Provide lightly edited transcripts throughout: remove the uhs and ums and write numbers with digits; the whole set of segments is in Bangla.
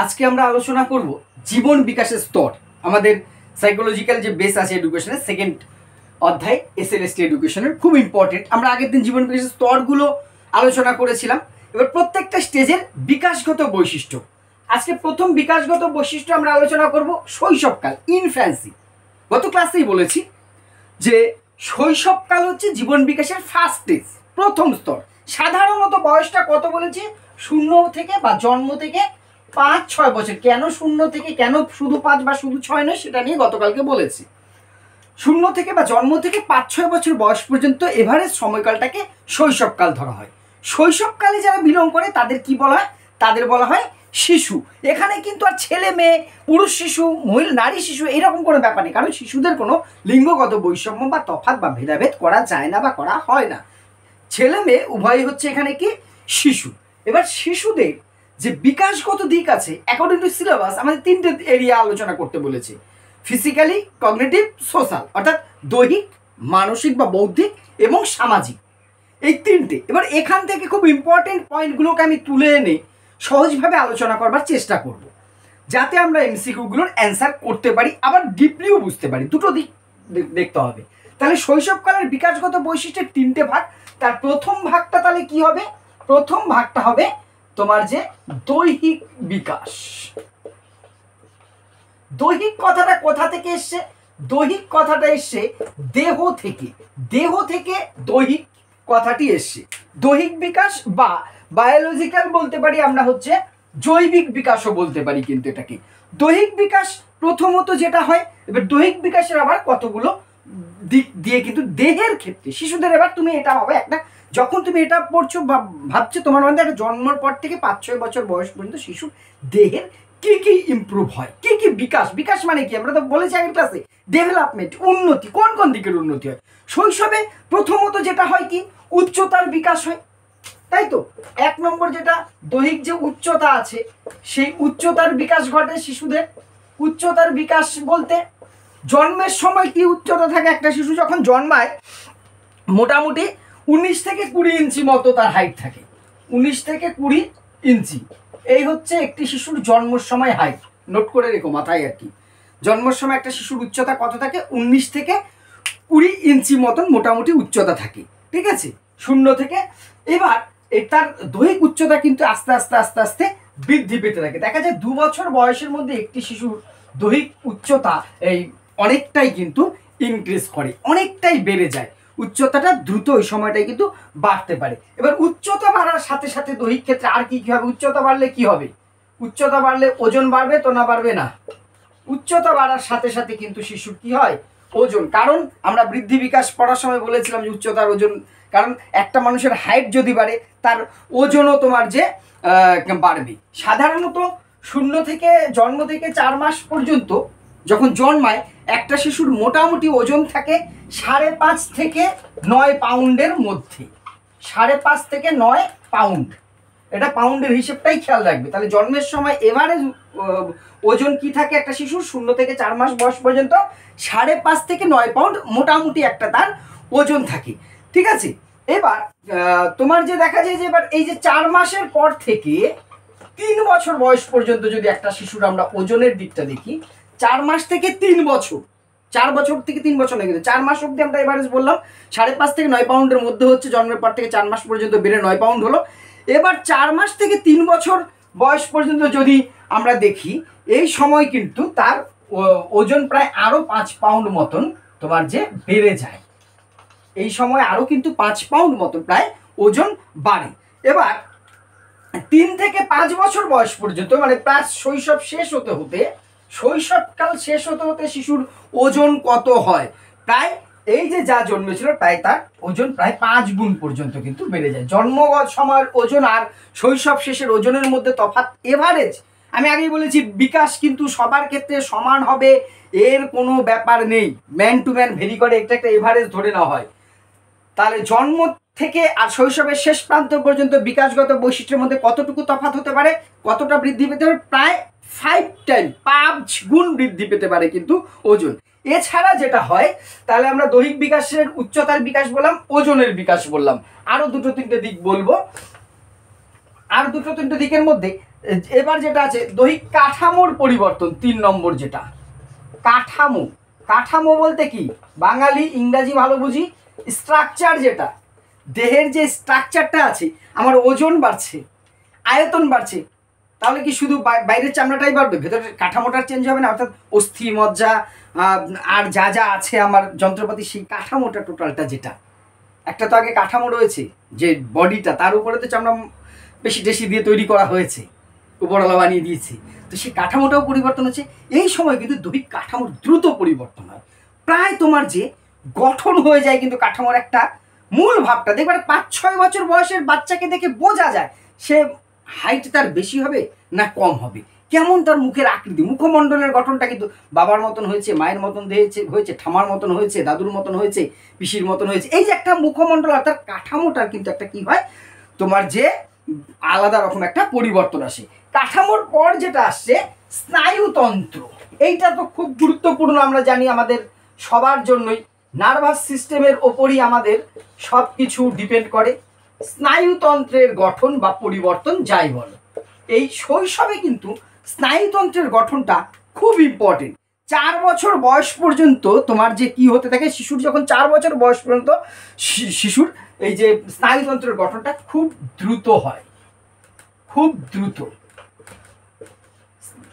আজকে আমরা আলোচনা করব জীবন বিকাশের স্তর। আমাদের সাইকোলজিক্যাল যে বেস আছে এডুকেশনের সেকেন্ড অধ্যায় এসএলএসটি এডুকেশনের খুব ইম্পর্টেন্ট। আমরা আগের দিন জীবন বিকাশের স্তরগুলো আলোচনা করেছিলাম। এবার প্রত্যেকটা স্টেজের বিকাশগত বৈশিষ্ট্য। আজকে প্রথম বিকাশগত বৈশিষ্ট্য আমরা আলোচনা করব শৈশবকাল, ইনফ্যান্সি। গত ক্লাসেই বলেছি যে শৈশবকাল হচ্ছে জীবন বিকাশের ফার্স্ট স্টেজ, প্রথম স্তর। সাধারণত বয়সটা কত বলেছি? 0 থেকে বা জন্ম থেকে 5-6 বছর। কেন 0 থেকে, কেন শুধু 5 বা শুধু 6 নয়, সেটা নিয়ে গতকালকে বলেছি। 0 থেকে বা জন্ম থেকে 5-6 বছর বয়স পর্যন্ত এভারেজ সময়কালটাকে শৈশবকাল ধরা হয়। শৈশবকালে যারা বিলং করে তাদের কি বলা হয়? তাদের বলা হয় শিশু। এখানে কিন্তু আর ছেলে মেয়ে, পুরুষ শিশু, মহিলা নারী শিশু এরকম কোনো ব্যাপার নেই, কারণ শিশুদের কোনো লিঙ্গগত বৈষম্য বা তফাৎ বা ভেদাভেদ করা যায় না বা করা হয় না। ছেলে মেয়ে উভয়ই হচ্ছে এখানে কি শিশু। এবার শিশুদের যে বিকাশগত দিক আছে অ্যাকর্ডিং টু সিলেবাস আমাদের 3টে এরিয়া আলোচনা করতে বলেছে: ফিজিক্যালি, কগনিটিভ, সোশ্যাল, অর্থাৎ দৈহিক, মানসিক বা বৌদ্ধিক এবং সামাজিক, এই 3টে। এবার এখান থেকে খুব ইম্পর্টেন্ট পয়েন্টগুলোকে আমি তুলে এনে সহজভাবে আলোচনা করবার চেষ্টা করব, যাতে আমরা এমসিকিউগুলোর অ্যান্সার করতে পারি, আবার ডিপলিও বুঝতে পারি। দুটো দিক দেখতে হবে। তাহলে শৈশবকালের বিকাশগত বৈশিষ্ট্যের 3টে ভাগ। তার প্রথম ভাগটা তাহলে কি হবে? প্রথম ভাগটা হবে তোমার যে দৈহিক বিকাশ। দৈহিক কথাটা কোথা থেকে এসছে? দৈহিক কথাটা এসছে দেহ থেকে। দেহ থেকে দৈহিক কথাটি এসছে। দৈহিক বিকাশ বা বায়োলজিক্যাল বলতে পারি আমরা, হচ্ছে জৈবিক বিকাশও বলতে পারি কিন্তু এটাকে। দৈহিক বিকাশ প্রথমত যেটা হয়, এবার দৈহিক বিকাশের আবার কতগুলো দিক দিয়ে কিন্তু দেহের ক্ষেত্রে শিশুদের। এবার তুমি এটা হবে একটা, যখন তুমি এটা পড়ছো বা ভাবছো, তোমার মধ্যে একটা জন্মের পর থেকে 5-6 বছর বয়স পর্যন্ত শিশুর দেহের কি কি ইমপ্রুভ হয়, কি কি বিকাশ। বিকাশ মানে কি? আমরা তো বলেছি আগের ক্লাসে, ডেভেলপমেন্ট, উন্নতি। কোন কোন দিকের উন্নতি হয়? শৈশবে প্রথমত যেটা হয় কি, উচ্চতার বিকাশ হয়, তাই তো। 1 নম্বর যেটা দৈহিক যে উচ্চতা আছে, সেই উচ্চতার বিকাশ ঘটে শিশুদের। উচ্চতার বিকাশ বলতে জন্মের সময় কি উচ্চতা থাকে? একটা শিশু যখন জন্মায় মোটামুটি 19 থেকে 20 ইঞ্চি মতো তার হাইট থাকে। 19 থেকে 20 ইঞ্চি, এই হচ্ছে একটি শিশুর জন্মের সময় হাইট। নোট করে রেখো মাথায় আর কি। জন্মের সময় একটা শিশুর উচ্চতা কত থাকে? 19 থেকে 20 ইঞ্চি মতন মোটামুটি উচ্চতা থাকে, ঠিক আছে, 0 থেকে। এবার তার দৈহিক উচ্চতা কিন্তু আস্তে আস্তে আস্তে আস্তে বৃদ্ধি পেতে থাকে। দেখা যায় 2 বছর বয়সের মধ্যে একটি শিশুর দৈহিক উচ্চতা এই অনেকটাই কিন্তু ইনক্রিজ করে, অনেকটাই বেড়ে যায়। উচ্চতাটা দ্রুত ওই সময়টাই কিন্তু বাড়তে পারে। এবার উচ্চতা বাড়ার সাথে সাথে দৈহিক ক্ষেত্রে আর কি কি হবে? উচ্চতা বাড়লে কি হবে? উচ্চতা বাড়লে ওজন বাড়বে তো না বাড়বে না? উচ্চতা বাড়ার সাথে সাথে কিন্তু শিশুর কি হয়? ওজন। কারণ আমরা বৃদ্ধি বিকাশ পড়ার সময় বলেছিলাম যে উচ্চতার ওজন, কারণ একটা মানুষের হাইট যদি বাড়ে তার ওজনও তোমার যে বাড়বে। সাধারণত 0 থেকে জন্ম থেকে 4 মাস পর্যন্ত যখন জন্মায় একটা শিশুর মোটামুটি ওজন থাকে 5.5 থেকে 9 পাউন্ডের মধ্যে। 5.5 থেকে 9 পাউন্ড, এটা পাউন্ডের হিসেবটাই খেয়াল রাখবে। তাহলে জন্মের সময় এভারেজ ওজন কি থাকে একটা শিশুর? 0 থেকে 4 মাস বয়স পর্যন্ত 5.5 থেকে 9 পাউন্ড মোটামুটি একটা তার ওজন থাকে, ঠিক আছে। এবার তোমার যে দেখা যায় যে এবার এই যে 4 মাসের পর থেকে 3 বছর বয়স পর্যন্ত যদি একটা শিশুর আমরা ওজনের দিকটা দেখি, 4 মাস থেকে 3 বছর, 4 বছর থেকে 3 বছর লেগে 4 মাস অবধি আমরা এভারেজ বললাম 5.5 থেকে 9 পাউন্ডের মধ্যে হচ্ছে। জন্মের পর থেকে 4 মাস পর্যন্ত বেড়ে 9 পাউন্ড হলো। এবার 4 মাস থেকে 3 বছর বয়স পর্যন্ত যদি আমরা দেখি, এই সময় কিন্তু তার ওজন প্রায় আরও 5 পাউন্ড মতন তোমার যে বেড়ে যায়। এই সময় আরও কিন্তু 5 পাউন্ড মতন প্রায় ওজন বাড়ে। এবার 3 থেকে 5 বছর বয়স পর্যন্ত, মানে প্রায় শৈশব শেষ হতে হতে, শৈশবকাল শেষ হতে হতে শিশুর ওজন কত হয়? প্রায় এই যে যা জন্মেছিল প্রায় তার ওজন প্রায় 5 গুণ পর্যন্ত কিন্তু বেড়ে যায়। জন্মগত সময়ের ওজন আর শৈশব শেষের ওজনের মধ্যে তফাৎ এভারেজ। আমি আগেই বলেছি বিকাশ কিন্তু সবার ক্ষেত্রে সমান হবে এর কোনো ব্যাপার নেই, ম্যান টু ম্যান ভেরি করে, এটা একটা এভারেজ ধরে নেওয়া হয়। তাহলে জন্ম থেকে আর শৈশবের শেষ প্রান্ত পর্যন্ত বিকাশগত বৈশিষ্ট্যের মধ্যে কতটুকু তফাৎ হতে পারে, কতটা বৃদ্ধি পেতে পারে? প্রায় 5 টাইম, 5 গুণ বৃদ্ধি পেতে পারে কিন্তু ওজন। এছাড়া যেটা হয়, তাহলে আমরা দৈহিক বিকাশের উচ্চতার বিকাশ বললাম, ওজনের বিকাশ বললাম, আরো 2-3টে দিক বলবো। আর 2-3টে দিকের মধ্যে এবার যেটা আছে দৈহিক কাঠামোর পরিবর্তন, 3 নম্বর যেটা কাঠামো। কাঠামো বলতে কি, বাঙালি ইংরাজি ভালো বুঝি, স্ট্রাকচার যেটা দেহের যে স্ট্রাকচারটা আছে, আমার ওজন বাড়ছে, আয়তন বাড়ছে, তাহলে কি শুধু বাইরের চামড়াটাই বাড়বে, ভেতরের কাঠামোটা চেঞ্জ হবে না? অর্থাৎ অস্থি মজ্জা আর যা যা আছে আমার যন্ত্রপাতি, সেই কাঠামোটা টোটালটা যেটা একটা তো আগে কাঠামো রয়েছে যে বডিটা, তার উপরে তো চামড়া পেশি টেশি দিয়ে তৈরি করা হয়েছে, উপরওয়ালা বানিয়ে দিয়েছে, তো সেই কাঠামোটাও পরিবর্তন হচ্ছে। এই সময় কিন্তু দৈহিক কাঠামোর দ্রুত পরিবর্তন হয়, প্রায় তোমার যে গঠন হয়ে যায় কিন্তু কাঠামোর একটা মূল ভাবটা। দেখবে 5-6 বছর বয়সের বাচ্চাকে দেখে বোঝা যায় সে হাইট তার বেশি হবে না কম হবে, কেমন তার মুখের আকৃতি, মুখমণ্ডলের গঠনটা কিন্তু বাবার মতন হয়েছে, মায়ের মতন হয়েছে, ঠামার মতন হয়েছে, দাদুর মতন হয়েছে, পিসির মতন হয়েছে। এই যে একটা মুখমণ্ডল অর্থাৎ কাঠামোটার কিন্তু একটা কি হয়, তোমার যে আলাদা রকম একটা পরিবর্তন আসে। কাঠামোর পর যেটা আসছে স্নায়ুতন্ত্র, এইটা তো খুব গুরুত্বপূর্ণ, আমরা জানি আমাদের সবার জন্যই নার্ভাস সিস্টেমের ওপরই আমাদের সব কিছু ডিপেন্ড করে। স্নায়ুতন্ত্রের গঠন বা পরিবর্তন যাই বলো, এই শৈশবে কিন্তু স্নায়ুতন্ত্রের গঠনটা খুব ইম্পর্টেন্ট। 4 বছর বয়স পর্যন্ত তোমার যে কি হতে থাকে, শিশুর যখন 4 বছর বয়স পর্যন্ত শিশুর এই যে স্নায়ুতন্ত্রের গঠনটা খুব দ্রুত হয়, খুব দ্রুত।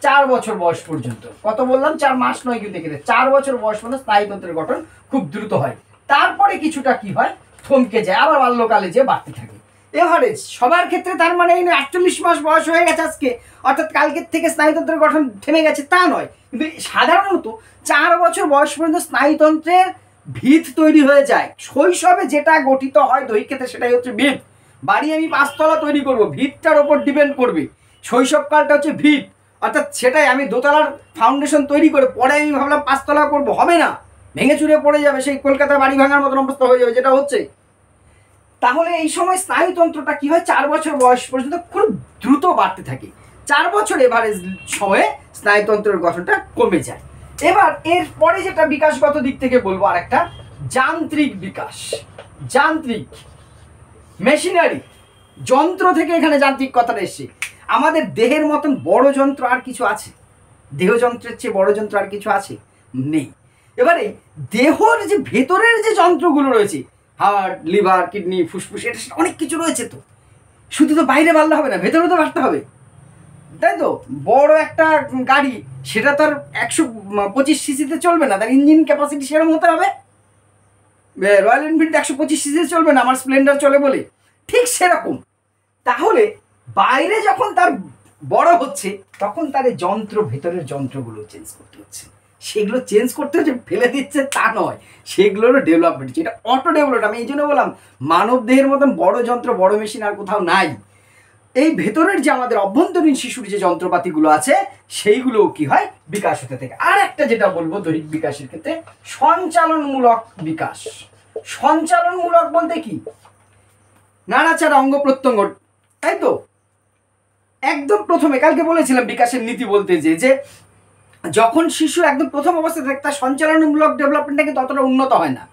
4 বছর বয়স পর্যন্ত, কত বললাম, 4 মাস নয় কিন্তু, 4 বছর বয়স পর্যন্ত স্নায়ুতন্ত্রের গঠন খুব দ্রুত হয়। তারপরে কিছুটা কি হয়, থমকে যায়, আবার বাল্যকালে যে বাড়তে থাকে। এভারেজ সবার ক্ষেত্রে তার মানে এই 48 মাস বয়স হয়ে গেছে আজকে, অর্থাৎ কালকের থেকে স্নায়ুতন্ত্রের গঠন থেমে গেছে তা নয়, কিন্তু সাধারণত 4 বছর বয়স পর্যন্ত স্নায়ুতন্ত্রের ভিত তৈরি হয়ে যায়। শৈশবে যেটা গঠিত হয় দৈহিক ক্ষেত্রে সেটাই হচ্ছে ভিত। বাড়ি আমি 5 তলা তৈরি করব, ভিতটার ওপর ডিপেন্ড করবে। শৈশবকালটা হচ্ছে ভিত, অর্থাৎ সেটাই আমি দোতলার ফাউন্ডেশন তৈরি করে পরে আমি ভাবলাম 5 তলা করবো, হবে না, ভেঙে চুরে পড়ে যাবে, সেই কলকাতার বাড়ি ভাঙার মতন অবস্থা হয়ে যাবে যেটা হচ্ছে। তাহলে এই সময় স্নায়ুতন্ত্রটা কি হয়, 4 বছর বয়স পর্যন্ত খুব দ্রুত বাড়তে থাকে। 4 বছর এভারেজ সময়ে স্নায়ুতন্ত্রের গঠনটা কমে যায়। এবার এর পরে যেটা বিকাশগত দিক থেকে বলবো আরেকটা, যান্ত্রিক বিকাশ। যান্ত্রিক মেশিনারি, যন্ত্র থেকে এখানে যান্ত্রিক কথাটা এসছে। আমাদের দেহের মতন বড় যন্ত্র আর কিছু আছে? দেহযন্ত্রের চেয়ে বড় যন্ত্র আর কিছু আছে? নেই। এবারে দেহর যে ভেতরের যে যন্ত্রগুলো রয়েছে, হার্ট, লিভার, কিডনি, ফুসফুস, এটা অনেক কিছু রয়েছে, তো শুধু তো বাইরে বাড়লে হবে না, ভেতরে তো বাড়তে হবে, তাই তো? বড় একটা গাড়ি, সেটা তার 125 সিসিতে চলবে না, তার ইঞ্জিন ক্যাপাসিটি সেরকম হতে হবে। রয়্যাল এনফিল্ড 125 সিসিতে চলবে না, আমার স্প্লেন্ডার চলে বলে, ঠিক সেরকম। তাহলে বাইরে যখন তার বড় হচ্ছে তখন তার যন্ত্র, ভেতরের যন্ত্রগুলো চেঞ্জ করতে হচ্ছে। সেগুলো চেঞ্জ করতে হচ্ছে, ফেলে দিচ্ছে তা নয়, সেগুলোরও ডেভেলপমেন্ট হচ্ছে। এটা অটো ডেভেলপ। আমি এই জন্য বললাম মানব দেহের মতন বড় যন্ত্র, বড় মেশিন আর কোথাও নাই। এই ভেতরের যে আমাদের অভ্যন্তরীণ শিশুর যে যন্ত্রপাতিগুলো আছে সেইগুলো কি হয়, বিকাশ হতে থাকে। আর একটা যেটা বলবো দৈহিক বিকাশের ক্ষেত্রে, সঞ্চালনমূলক বিকাশ। সঞ্চালনমূলক বলতে কি, নাড়াচাড়া, অঙ্গ প্রত্যঙ্গ, তাই তো? একদম প্রথমে কালকে বলেছিলাম বিকাশের নীতি বলতে যে যখন শিশু একদম প্রথম অবস্থায় থাকে তার সঞ্চালনমূলক ডেভেলপমেন্টটা কিন্তু অতটা উন্নত হয় না,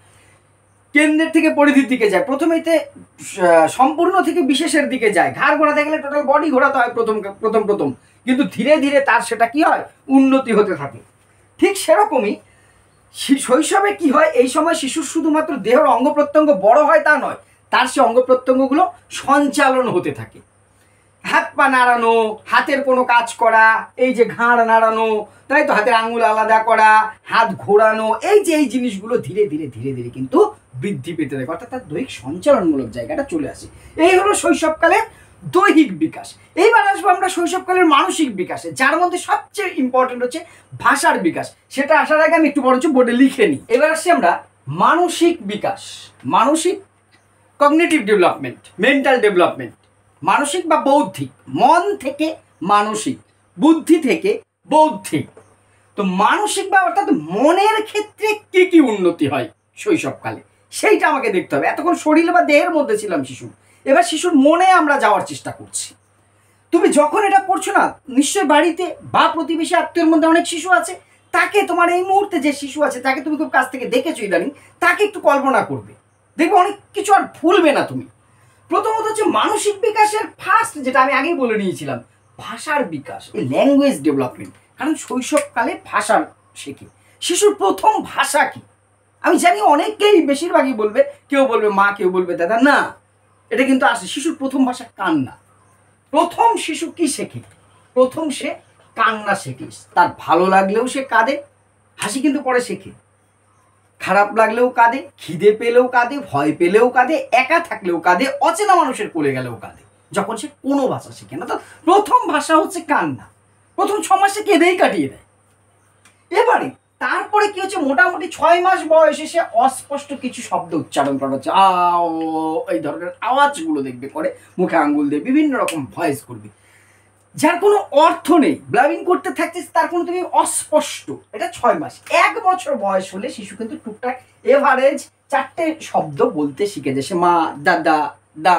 কেন্দ্রের থেকে পরিধির দিকে যায়, প্রথমেতে সম্পূর্ণ থেকে বিশেষের দিকে যায়। ঘাড় ঘোরাতে গেলে টোটাল বডি ঘোরাতে হয় প্রথম, কিন্তু ধীরে ধীরে তার সেটা কি হয়, উন্নতি হতে থাকে। ঠিক সেরকমই শৈশবে কি হয়, এই সময় শিশুর শুধুমাত্র দেহের অঙ্গ প্রত্যঙ্গ বড় হয় তা নয়, তার সে অঙ্গ প্রত্যঙ্গগুলো সঞ্চালন হতে থাকে। হাত পা নাড়ানো, হাতের কোনো কাজ করা, এই যে ঘাড় নাড়ানো, তাই তো, হাতের আঙুল আলাদা করা, হাত ঘোরানো, এই যে এই জিনিসগুলো ধীরে ধীরে ধীরে ধীরে কিন্তু বৃদ্ধি পেতে থাকে, অর্থাৎ তার দৈহিক সঞ্চালনমূলক জায়গাটা চলে আসে। এই হলো শৈশবকালের দৈহিক বিকাশ। এইবার আসবো আমরা শৈশবকালের মানসিক বিকাশে, যার মধ্যে সবচেয়ে ইম্পর্টেন্ট হচ্ছে ভাষার বিকাশ। সেটা আসার আগে আমি একটু বরঞ্চ বোর্ডে লিখে নিই। এবার আসছি আমরা মানসিক বিকাশ, মানসিক কগনিটিভ ডেভেলপমেন্ট, মেন্টাল ডেভেলপমেন্ট। মানসিক বা বৌদ্ধিক, মন থেকে মানসিক, বুদ্ধি থেকে বৌদ্ধিক। তো মানসিক বা অর্থাৎ মনের ক্ষেত্রে কি কি উন্নতি হয় শৈশবকালে, সেইটা আমাকে দেখতে হবে। এতক্ষণ শরীর বা দেহের মধ্যে ছিলাম শিশু, এবার শিশুর মনে আমরা যাওয়ার চেষ্টা করছি। তুমি যখন এটা পড়ছো না, নিশ্চয়ই বাড়িতে বা প্রতিবেশী আত্মীয়ের মধ্যে অনেক শিশু আছে, তাকে, তোমার এই মুহূর্তে যে শিশু আছে তাকে তুমি খুব কাছ থেকে দেখেছো ইদানিং, তাকে একটু কল্পনা করবে, দেখবে অনেক কিছু আর ভুলবে না তুমি। প্রথমত হচ্ছে মানসিক বিকাশের ফার্স্ট, যেটা আমি আগেই বলে নিয়েছিলাম, ভাষার বিকাশ, এই ল্যাঙ্গুয়েজ ডেভেলপমেন্ট। কারণ শৈশবকালে ভাষা শেখে। শিশুর প্রথম ভাষা কি? আমি জানি অনেকেই, বেশিরভাগই বলবে, কেউ বলবে মা, কেউ বলবে দাদা। না, এটা কিন্তু আসে। শিশুর প্রথম ভাষা কান্না। প্রথম শিশু কি শেখে? প্রথম সে কান্না শেখে। তার ভালো লাগলেও সে কাঁদে, হাসি কিন্তু পরে শেখে। খারাপ লাগলেও কাঁদে, খিদে পেলেও কাঁদে, ভয় পেলেও কাঁদে, একা থাকলেও কাঁদে, অচেনা মানুষের কোলে গেলেও কাঁদে, যখন সে কোনো ভাষা শেখে না। তো প্রথম ভাষা হচ্ছে কান্না। প্রথম 6 মাসে কেঁদেই কাটিয়ে দেয়। এবারে তারপরে কি হচ্ছে, মোটামুটি 6 মাস বয়সে সে অস্পষ্ট কিছু শব্দ উচ্চারণ করা হচ্ছে, এই ধরনের আওয়াজগুলো দেখবে করে, মুখে আঙ্গুল দিয়ে বিভিন্ন রকম ভয়েস করবে, যার কোনো অর্থ নেই, ব্লাবিং করতে থাকছে, তার কোনো তুমি অস্পষ্ট। এটা 6 মাস। 1 বছর বয়স হলে শিশু কিন্তু টুকটাক এভারেজ 4টে শব্দ বলতে শিখে যায়। সে মা, দাদা, দা,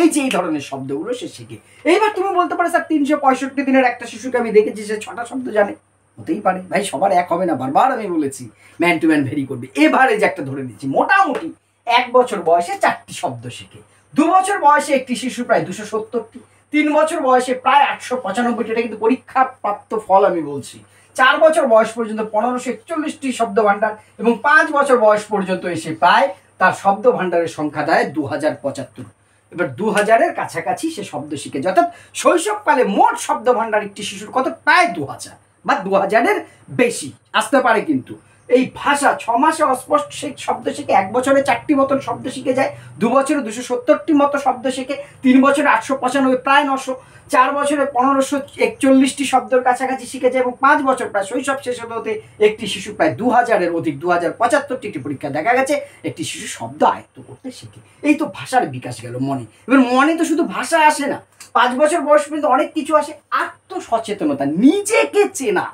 এই যে এই ধরনের শব্দগুলো সে শিখে। এইবার তুমি বলতে পারো স্যার 365 দিনের একটা শিশুকে আমি দেখেছি সে 6টা শব্দ জানে। হতেই পারে ভাই, সবার এক হবে না, বারবার আমি বলেছি, ম্যান টু ম্যান ভেরি করবে। এভারেজ একটা ধরে নিচ্ছি, মোটামুটি 1 বছর বয়সে 4টি শব্দ শেখে। 2 বছর বয়সে একটি শিশু প্রায় 270টি, 3 বছর বয়সে প্রায় 895টি। এটা কিন্তু পরীক্ষা প্রাপ্ত ফল আমি বলছি। 4 বছর বয়স পর্যন্ত 1541টি শব্দ ভাণ্ডার, এবং 5 বছর বয়স পর্যন্ত এসে প্রায় তার শব্দ ভাণ্ডারের সংখ্যা দাঁড়ায় 2075। এবার 2000-এর কাছাকাছি সে শব্দ শিখে। অর্থাৎ শৈশবকালে মোট শব্দ ভাণ্ডার একটি শিশুর কত? প্রায় 2000 বা 2000-এর বেশি আসতে পারে। কিন্তু এই ভাষা 6 মাসে অস্পষ্ট শব্দ শিখে, 1 বছরে 4টি মতন শব্দ শিখে যায়, 2 বছরে 270টি মতো শব্দ শিখে, 3 বছরে 895, প্রায় 900, 4 বছরে 1541টি শব্দের কাছাকাছি শিখে যায়, এবং 5 বছর প্রায় শৈশব শেষ হতে হতে একটি শিশু প্রায় 2000-এর অধিক, 2075টি পরীক্ষা দেখা গেছে একটি শিশু শব্দ আয়ত্ত করতে শিখে। এই তো ভাষার বিকাশ গেল মনে। এবার মনে তো শুধু ভাষা আসে না, 5 বছর বয়স পর্যন্ত অনেক কিছু আসে। আত্মসচেতনতা, নিজেকে চেনা,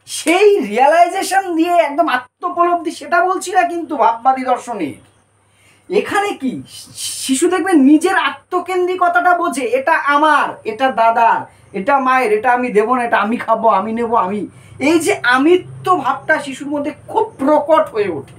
সেই রিয়ালাইজেশন দিয়ে একদম আত্মোপলব্ধি, সেটা বলছি না কিন্তু ভাববাদী দর্শনে। এখানে কি শিশু দেখবে নিজের আত্মকেন্দ্রিকতাটা বোঝে, এটা আমার, এটা দাদার, এটা মায়ের, এটা আমি দেবো না, এটা আমি খাবো, আমি নেবো, আমি। এই যে আমিত্ব ভাবটা শিশুর মধ্যে খুব প্রকট হয়ে ওঠে।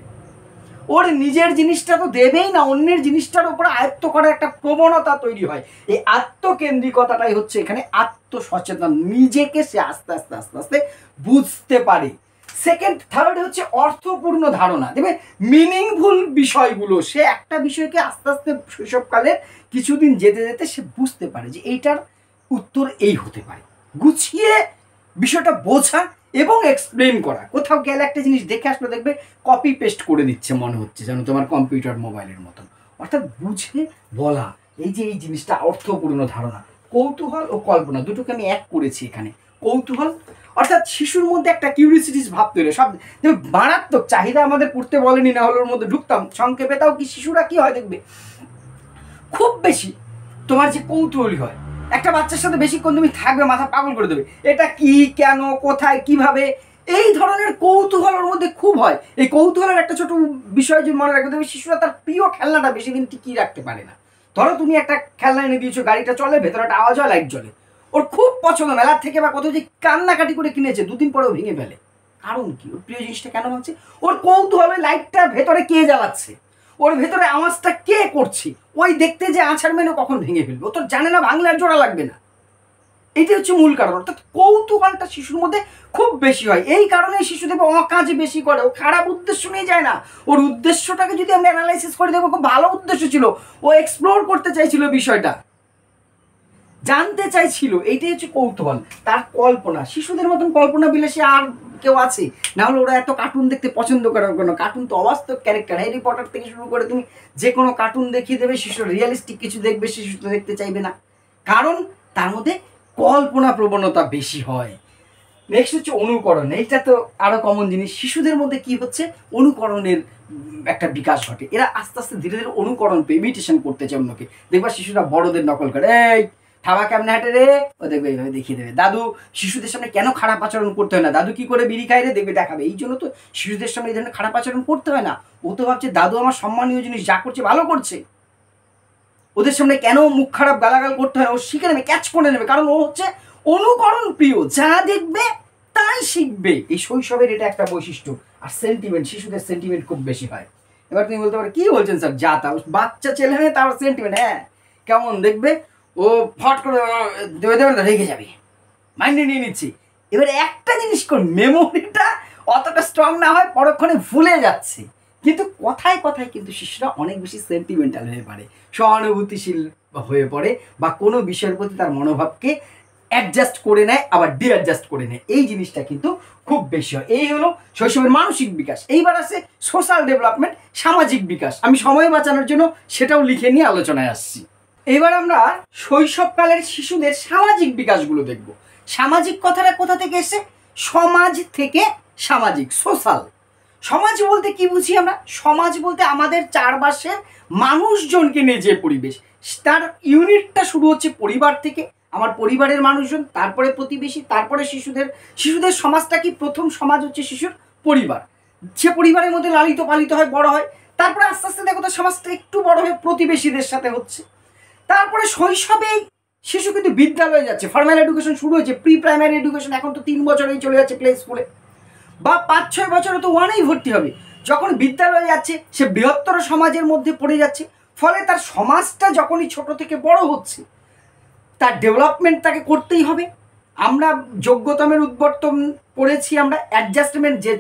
ওর নিজের জিনিসটা তো দেবেই না, অন্যের জিনিসটার উপরে আয়ত্ত করার একটা প্রবণতা তৈরি হয়। এই আত্মকেন্দ্রিকতাটাই হচ্ছে এখানে আত্মসচেতন। নিজেকে সে আস্তে আস্তে আস্তে আস্তে বুঝতে পারে। সেকেন্ড, থার্ড হচ্ছে অর্থপূর্ণ ধারণা। দেখবে মিনিংফুল বিষয়গুলো, সে একটা বিষয়কে আস্তে আস্তে শৈশবকালে কিছুদিন যেতে যেতে সে বুঝতে পারে যে এইটার উত্তর এই হতে পারে। গুছিয়ে বিষয়টা বোঝা এবং এক্সপ্লেন করা। কোথাও গেলে একটা জিনিস দেখে আসলে দেখবে কপি পেস্ট করে দিচ্ছে মনে হচ্ছে, যেন তোমার কম্পিউটার মোবাইলের মতন। অর্থাৎ বুঝে বলা, এই যে এই জিনিসটা অর্থপূর্ণ ধারণা। কৌতূহল ও কল্পনা দুটোকে আমি এক করেছি এখানে। কৌতূহল অর্থাৎ শিশুর মধ্যে একটা কিউরিসিটিস ভাব তৈরি। সব মারাত্মক চাহিদা আমাদের পড়তে বলেনি, না হলে ওর মধ্যে ঢুকতাম সংক্ষেপে। তাও কি শিশুরা কি হয় দেখবে, খুব বেশি তোমার যে কৌতূহলী হয়। একটা বাচ্চার সাথে বেশিক্ষণ তুমি থাকবে, মাথা পাগল করে দেবে। এটা কি, কেন, কোথায়, কিভাবে, এই ধরনের কৌতূহল ওর মধ্যে খুব হয়। এই কৌতূহলের একটা ছোট বিষয় যদি মনে রাখবে, দেখবে শিশুরা তার প্রিয় খেলনাটা বেশি দিন টিকিয়ে রাখতে পারে না। ধরো তুমি একটা খেলনা এনে দিয়েছো, গাড়িটা চলে, ভেতরে একটা আওয়াজ হয়, লাইট জ্বলে, ওর খুব পছন্দ, মেলার থেকে বা কোথাও যে কান্নাকাটি করে কিনেছে, 2 দিন পরেও ভেঙে ফেলে। কারণ কি? ওর প্রিয় জিনিসটা কেন ভাঙছে? ওর কৌতূহলে লাইটটা ভেতরে কে জ্বালাচ্ছে, ওর ভেতরে আওয়াজটা কে করছে, ওই দেখতে যে আছাড় মেনে কখন ভেঙে ফেলবে, ও তো জানে না ভাঙলে আর জোড়া লাগবে না। এটি হচ্ছে মূল কারণ। অর্থাৎ কৌতূহলটা শিশুর মধ্যে খুব বেশি হয়। এই কারণে শিশু দেখবে অকাজে বেশি করে, ও খারাপ উদ্দেশ্য নিয়ে যায় না। ওর উদ্দেশ্যটাকে যদি আমরা অ্যানালাইসিস করে দেখবো খুব ভালো উদ্দেশ্য ছিল, ও এক্সপ্লোর করতে চাইছিল, বিষয়টা জানতে চাইছিল। এইটাই হচ্ছে কৌতূহল। তার কল্পনা, শিশুদের মতন কল্পনা বিলাসী আর কেউ আছে? না হলে ওরা এত কার্টুন দেখতে পছন্দ করে কেন? কার্টুন তো অবাস্তব ক্যারেক্টার। হ্যারি পটার থেকে শুরু করে তুমি যে কোনো কার্টুন দেখিয়ে দেবে, শিশু রিয়েলিস্টিক কিছু দেখবে, শিশু তো দেখতে চাইবে না, কারণ তার মধ্যে কল্পনা প্রবণতা বেশি হয়। নেক্সট হচ্ছে অনুকরণ। এইটা তো আরো কমন জিনিস। শিশুদের মধ্যে কি হচ্ছে, অনুকরণের একটা বিকাশ ঘটে। এরা আস্তে আস্তে ধীরে ধীরে অনুকরণ, ইমিটেশন করতে চায় অন্যকে। দেখবা শিশুরা বড়দের নকল করে, এই থাবা কেমনে হাঁটে রে, ও দেখবে এইভাবে দেখিয়ে দেবে। দাদু, শিশুদের সামনে কেন খারাপ আচরণ করতে হয় না, দাদু কি করে বিড়ি খায় রে, দেখবে দেখাবে। এই জন্য তো শিশুদের সামনে এই ধরনের খারাপ আচরণ করতে হয় না। ও তো ভাবছে দাদু আমার সম্মানীয় জিনিস, যা করছে ভালো করছে। ওদের সামনে কেন মুখ খারাপ গালাগাল করতে হয়, ও শিখে নেবে, ক্যাচ করে নেবে, কারণ ও হচ্ছে অনুকরণ প্রিয়, যা দেখবে তাই শিখবে। এই শৈশবের এটা একটা বৈশিষ্ট্য। আর সেন্টিমেন্ট, শিশুদের সেন্টিমেন্ট খুব বেশি হয়। এবার তুমি বলতে পারো কি বলছেন স্যার, যা তা বাচ্চা ছেলে মেয়ে তার সেন্টিমেন্ট, হ্যাঁ কেমন দেখবে, ও ও ফট করে দেবে দেবে না, রেগে যাবে, মাইন্ডে নিয়ে নিচ্ছি। এবার একটা জিনিস কোন, মেমোরিটা অতটা স্ট্রং না হয়, পরক্ষণে ভুলে যাচ্ছে। কিন্তু কথায় কথায় কিন্তু শিশুরা অনেক বেশি সেন্টিমেন্টাল হয়ে পড়ে, সহানুভূতিশীল হয়ে পড়ে, বা কোনো বিষয়ের প্রতি তার মনোভাবকে অ্যাডজাস্ট করে নেয়, আবার ডিঅ্যাডজাস্ট করে নেয়। এই জিনিসটা কিন্তু খুব বেশি হয়। এই হলো শৈশবের মানসিক বিকাশ। এইবার আছে সোশ্যাল ডেভেলপমেন্ট, সামাজিক বিকাশ। আমি সময় বাঁচানোর জন্য সেটাও লিখে নিয়ে আলোচনায় আসছি। এবার আমরা শৈশবকালের শিশুদের সামাজিক বিকাশগুলো দেখব। সামাজিক কথাটা কোথা থেকে এসে? সমাজ থেকে সামাজিক, সোশ্যাল। সমাজ বলতে কি বুঝি আমরা? সমাজ বলতে আমাদের চারপাশে মানুষজনকে নিয়ে যে পরিবেশ, তার ইউনিটটা শুরু হচ্ছে পরিবার থেকে। আমার পরিবারের মানুষজন, তারপরে প্রতিবেশী, তারপরে শিশুদের সমাজটা কি? প্রথম সমাজ হচ্ছে শিশুর পরিবার। সে পরিবারের মধ্যে লালিত পালিত হয়, বড় হয়। তারপরে আস্তে আস্তে দেখো তো সমাজটা একটু বড় হয়ে প্রতিবেশীদের সাথে হচ্ছে। তারপরে শৈশবেই শিশু কিন্তু বিদ্যালয়ে যাচ্ছে, ফর্মাল এডুকেশন শুরু হয়েছে, প্রি প্রাইমারি এডুকেশন এখন তো 3 বছরেই চলে যাচ্ছে প্লে স্কুলে, বা 5-6 বছরে তো ওয়ানেই ভর্তি হবে। যখন বিদ্যালয়ে যাচ্ছে সে বৃহত্তর সমাজের মধ্যে পড়ে যাচ্ছে, ফলে তার সমাজটা যখনই ছোট থেকে বড় হচ্ছে, তার ডেভেলপমেন্ট তাকে করতেই হবে। আমরা যোগ্যতমের উদ্বর্তন পড়েছি, আমরা অ্যাডজাস্টমেন্ট যে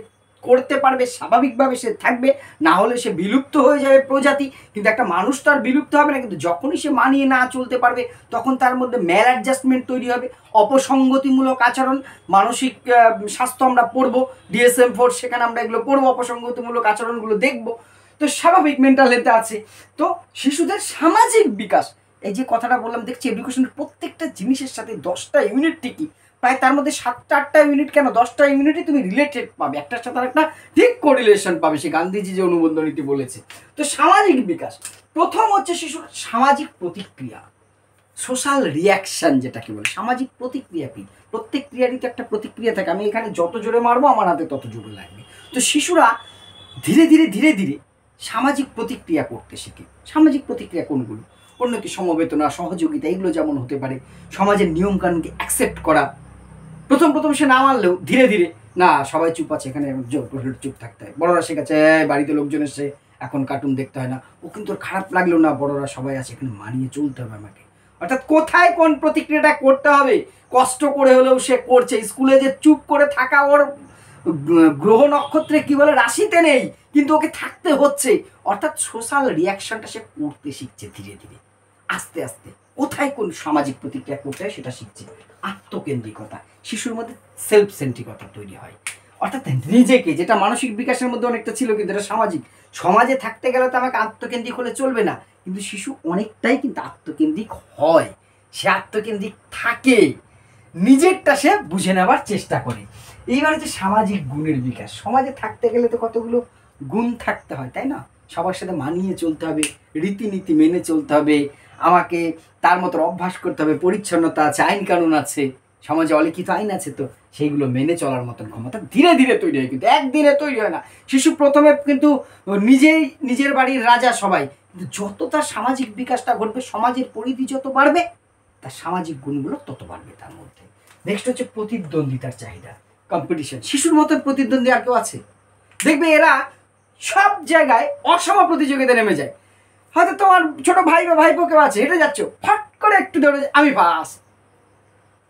করতে পারবে স্বাভাবিকভাবে সে থাকবে, না হলে সে বিলুপ্ত হয়ে যাবে প্রজাতি। কিন্তু একটা মানুষ তো আর বিলুপ্ত হবে না, কিন্তু যখনই সে মানিয়ে না চলতে পারবে তখন তার মধ্যে ম্যাল অ্যাডজাস্টমেন্ট তৈরি হবে, অপসঙ্গতিমূলক আচরণ, মানসিক স্বাস্থ্য আমরা পড়বো, DSM-4, সেখানে আমরা এগুলো পড়বো, অপসঙ্গতিমূলক আচরণগুলো দেখবো। তো স্বাভাবিক মেন্টাল হেলথ আছে। তো শিশুদের সামাজিক বিকাশ, এই যে কথাটা বললাম, দেখছি এডুকেশনের প্রত্যেকটা জিনিসের সাথে 10টা ইউনিট ঠিকই, প্রায় তার মধ্যে 7-8টা ইউনিট, কেন 10টা ইউনিটই তুমি রিলেটেড পাবে, একটার সাথে আরেকটা ঠিক কোরিলেশন পাবে, সে গান্ধীজি যে অনুবন্ধনীতি বলেছে। তো সামাজিক বিকাশ, প্রথম হচ্ছে শিশুর সামাজিক প্রতিক্রিয়া, সোশ্যাল রিয়াকশন যেটাকে বলে। সামাজিক প্রতিক্রিয়া কি? প্রত্যেক ক্রিয়ারই তো একটা প্রতিক্রিয়া থাকে। আমি এখানে যত জোরে মারবো আমার হাতে তত জোরে লাগবে। তো শিশুরা ধীরে ধীরে ধীরে ধীরে সামাজিক প্রতিক্রিয়া করতে শেখে। সামাজিক প্রতিক্রিয়া কোনগুলো? অন্যকে সমবেদনা, সহযোগিতা, এগুলো যেমন হতে পারে। সমাজের নিয়মকানুনকে অ্যাকসেপ্ট করা, প্রথম প্রথম সে না মানলেও ধীরে ধীরে, না সবাই চুপ আছে, এখানে চুপ থাকতে হয়। বড়রা শেখাচ্ছে, বাড়িতে লোকজন এসে এখন কার্টুন দেখতে হয় না, ও কিন্তু ওর খারাপ লাগলো না, বড়রা সবাই আছে, এখানে মানিয়ে চলতে হবে আমাকে। অর্থাৎ কোথায় কোন প্রতিক্রিয়াটা করতে হবে, কষ্ট করে হলেও সে করছে। স্কুলে যে চুপ করে থাকা ওর গ্রহ নক্ষত্রে কি বলে রাশিতে নেই, কিন্তু ওকে থাকতে হচ্ছে। অর্থাৎ সোশ্যাল রিয়াকশনটা সে করতে শিখছে ধীরে ধীরে, আস্তে আস্তে। কোথায় কোন সামাজিক প্রতিক্রিয়া করতে হয় সেটা শিখছে। আত্মকেন্দ্রিকতা, শিশুর মধ্যে সেলফ সেন্ট্রিকতা তৈরি হয়। অর্থাৎ নিজেকে, যেটা মানসিক বিকাশের মধ্যে অনেকটা ছিল, কিন্তু এটা সামাজিক। সমাজে থাকতে গেলে তো আমাকে আত্মকেন্দ্রিক হলে চলবে না, কিন্তু শিশু অনেকটাই কিন্তু আত্মকেন্দ্রিক হয়। সে আত্মকেন্দ্রিক থাকে, নিজেরটা সে বুঝে নেওয়ার চেষ্টা করে। এইবার হচ্ছে সামাজিক গুণের বিকাশ। সমাজে থাকতে গেলে তো কতগুলো গুণ থাকতে হয়, তাই না? সবার সাথে মানিয়ে চলতে হবে, রীতিনীতি মেনে চলতে হবে, আমাকে তার মতো অভ্যাস করতে হবে, পরিচ্ছন্নতা আছে, আইন কানুন আছে, সমাজে অলিখিত আইন আছে, তো সেইগুলো মেনে চলার মতন ক্ষমতা ধীরে ধীরে তৈরি হয়, কিন্তু একদিনে তৈরি হয় না। শিশু প্রথমে কিন্তু নিজের বাড়ির রাজা সবাই, কিন্তু যত তার সামাজিক বিকাশটা ঘটবে, সমাজের পরিধি যত বাড়বে, তার সামাজিক গুণগুলো তত বাড়বে তার মধ্যে। নেক্সট হচ্ছে প্রতিদ্বন্দ্বিতার চাহিদা, কম্পিটিশন। শিশুর মতন প্রতিদ্বন্দ্বী আর কেউ আছে? দেখবে এরা সব জায়গায় অসম প্রতিযোগিতা নেমে যায়। হয়তো তোমার ছোট ভাই বা ভাইপো কেউ আছে, হেঁটে যাচ্ছ, ফট করে একটু ধরে আমি ফার্স্ট,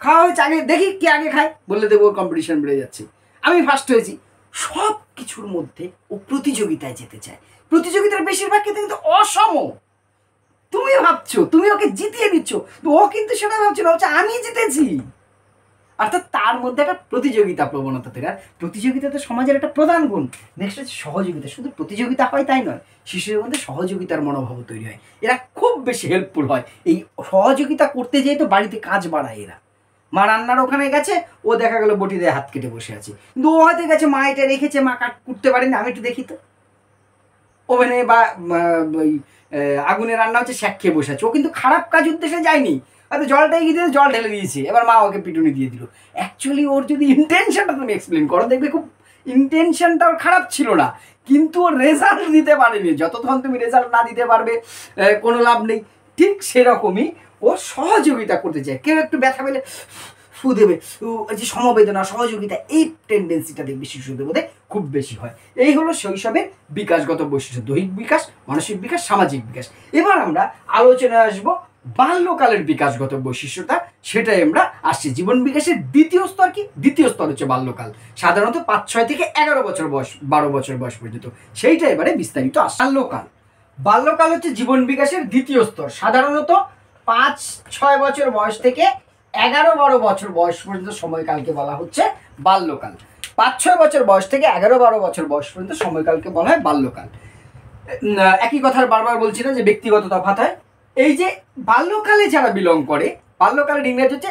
খাওয়া হয়েছে, আগে দেখি কে আগে খায়, বললে দেখবো কম্পিটিশন বেড়ে যাচ্ছে, আমি ফার্স্ট হয়েছি। সব কিছুর মধ্যে ও প্রতিযোগিতায় যেতে চায়। প্রতিযোগিতার বেশিরভাগ ক্ষেত্রে কিন্তু অসম। তুমি ভাবছো তুমি ওকে জিতিয়ে দিচ্ছ, ও কিন্তু সেটা ভাবছো না, হচ্ছে আমি জিতেছি। অর্থাৎ তার মধ্যে একটা প্রতিযোগিতা প্রবণতা তৈরি। আর প্রতিযোগিতা তো সমাজের একটা প্রধান গুণ। নেক্সট হচ্ছে সহযোগিতা। শুধু প্রতিযোগিতা হয় তাই নয়, শিশুদের মধ্যে সহযোগিতার মনোভাব তৈরি হয়। এরা খুব বেশি হেল্পফুল হয়। এই সহযোগিতা করতে যেয়ে তো বাড়িতে কাজ বাড়ায় এরা। মা রান্নার ওখানে গেছে, ও দেখা গেল বটি দিয়ে হাত কেটে বসে আছে, কিন্তু ও হয়তো গেছে, মা এটা রেখেছে, মা কুটতে পারেনি, আমি একটু দেখি তো। ওভেনে বা ওই আগুনে রান্না হচ্ছে, শ্যাক খেয়ে বসে আছে, ও কিন্তু খারাপ কাজ উদ্দেশ্যে যায়নি, হয়তো জলটা এগিয়ে দিয়ে জল ঢেলে দিয়েছে, এবার মা ওকে পিটুনি দিয়ে দিল। অ্যাকচুয়ালি ওর যদি ইন্টেনশনটা তুমি এক্সপ্লেন করো, দেখবে খুব ইন্টেনশনটা ওর খারাপ ছিল না, কিন্তু ওর রেজাল্ট দিতে পারেনি। যতক্ষণ তুমি রেজাল্ট না দিতে পারবে কোনো লাভ নেই। ঠিক সেরকমই ও সহযোগিতা করতে চায়। কেউ একটু ব্যথা পেলে ফু দেবে, যে সমবেদনা, সহযোগিতা, এই টেন্ডেন্সিটা দেখবে শিশুদের মধ্যে খুব বেশি হয়। এই হলো শৈশবের বিকাশগত বৈশিষ্ট্য, দৈহিক বিকাশ, মানসিক বিকাশ, সামাজিক বিকাশ। এবার আমরা আলোচনায় আসবো বাল্যকালের বিকাশগত বৈশিষ্ট্যটা সেটাই আমরা আসছি। জীবন বিকাশের দ্বিতীয় স্তর কি? দ্বিতীয় স্তর হচ্ছে বাল্যকাল, সাধারণত 5-6 থেকে 11 বছর বয়স, 12 বছর বয়স পর্যন্ত। সেইটা এবারে বিস্তারিত আসছে। বাল্যকাল, বাল্যকাল হচ্ছে জীবন বিকাশের দ্বিতীয় স্তর, সাধারণত 5-6 বছর বয়স থেকে 11-12 বছর বয়স পর্যন্ত সময়কালকে বলা হচ্ছে বাল্যকাল। 5-6 বছর বয়স থেকে 11-12 বছর বয়স পর্যন্ত সময়কালকে বলা হয় বাল্যকাল। একই কথা বারবার বলছি না যে ব্যক্তিগত তফাৎ হয়। এই যে বাল্যকালে যারা বিলং করে, বাল্যকালের ইংরেজি হচ্ছে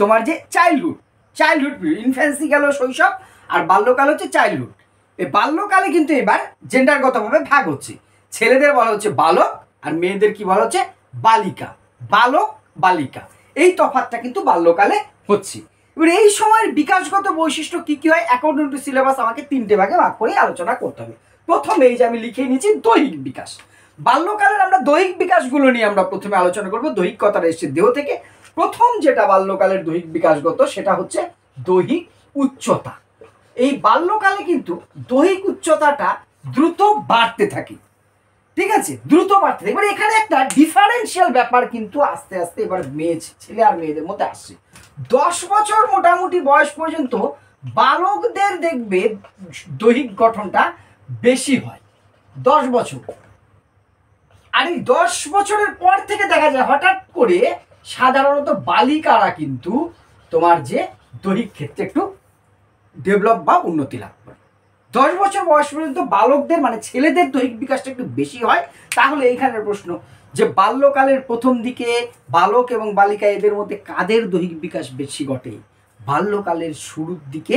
তোমার যে চাইল্ডহুড, চাইল্ডহুড পিরিয়ড, ইনফ্যান্সি গেল শৈশব, আর বাল্যকাল হচ্ছে চাইল্ডহুড। এই বাল্যকালে কিন্তু এবার জেন্ডারগতভাবে ভাগ হচ্ছে, ছেলেদের বলা হচ্ছে বালক আর মেয়েদের কি বলা হচ্ছে বালিকা, বালক বালিকা, এই তফাৎটা কিন্তু বাল্যকালে হচ্ছে। এবার এই সময়ের বিকাশগত বৈশিষ্ট্য কি কি হয় অ্যাকর্ডিং টু সিলেবাস আমাকে 3টে ভাগে ভাগ করে আলোচনা করতে হবে। প্রথমে এই যে আমি লিখে নিয়েছি দৈহিক বিকাশ। বাল্যকালের আমরা দৈহিক বিকাশগুলো নিয়ে আমরা প্রথমে আলোচনা করব। দৈহিক কথাটা এসছে দেহ থেকে। প্রথম যেটা বাল্যকালের দৈহিক বিকাশগত সেটা হচ্ছে দৈহিক উচ্চতা। এই বাল্যকালে কিন্তু দৈহিক উচ্চতাটা দ্রুত বাড়তে থাকে, ঠিক আছে, দ্রুত বাড়তে থাকে। এবার এখানে একটা ডিফারেন্সিয়াল ব্যাপার কিন্তু আস্তে আস্তে এবার ছেলে আর মেয়েদের মধ্যে আসছে। 10 বছর মোটামুটি বয়স পর্যন্ত বালকদের দেখবে দৈহিক গঠনটা বেশি হয়, 10 বছর। আর এই 10 বছরের পর থেকে দেখা যায় হঠাৎ করে সাধারণত বালিকারা কিন্তু তোমার যে দৈহিক ক্ষেত্রে একটু ডেভেলপ বা উন্নতি লাভ করে। 10 বছর বয়স পর্যন্ত বালকদের মানে ছেলেদের দৈহিক বিকাশটা একটু বেশি হয়। তাহলে এইখানের প্রশ্ন যে বাল্যকালের প্রথম দিকে বালক এবং বালিকা এদের মধ্যে কাদের দৈহিক বিকাশ বেশি ঘটে? বাল্যকালের শুরুর দিকে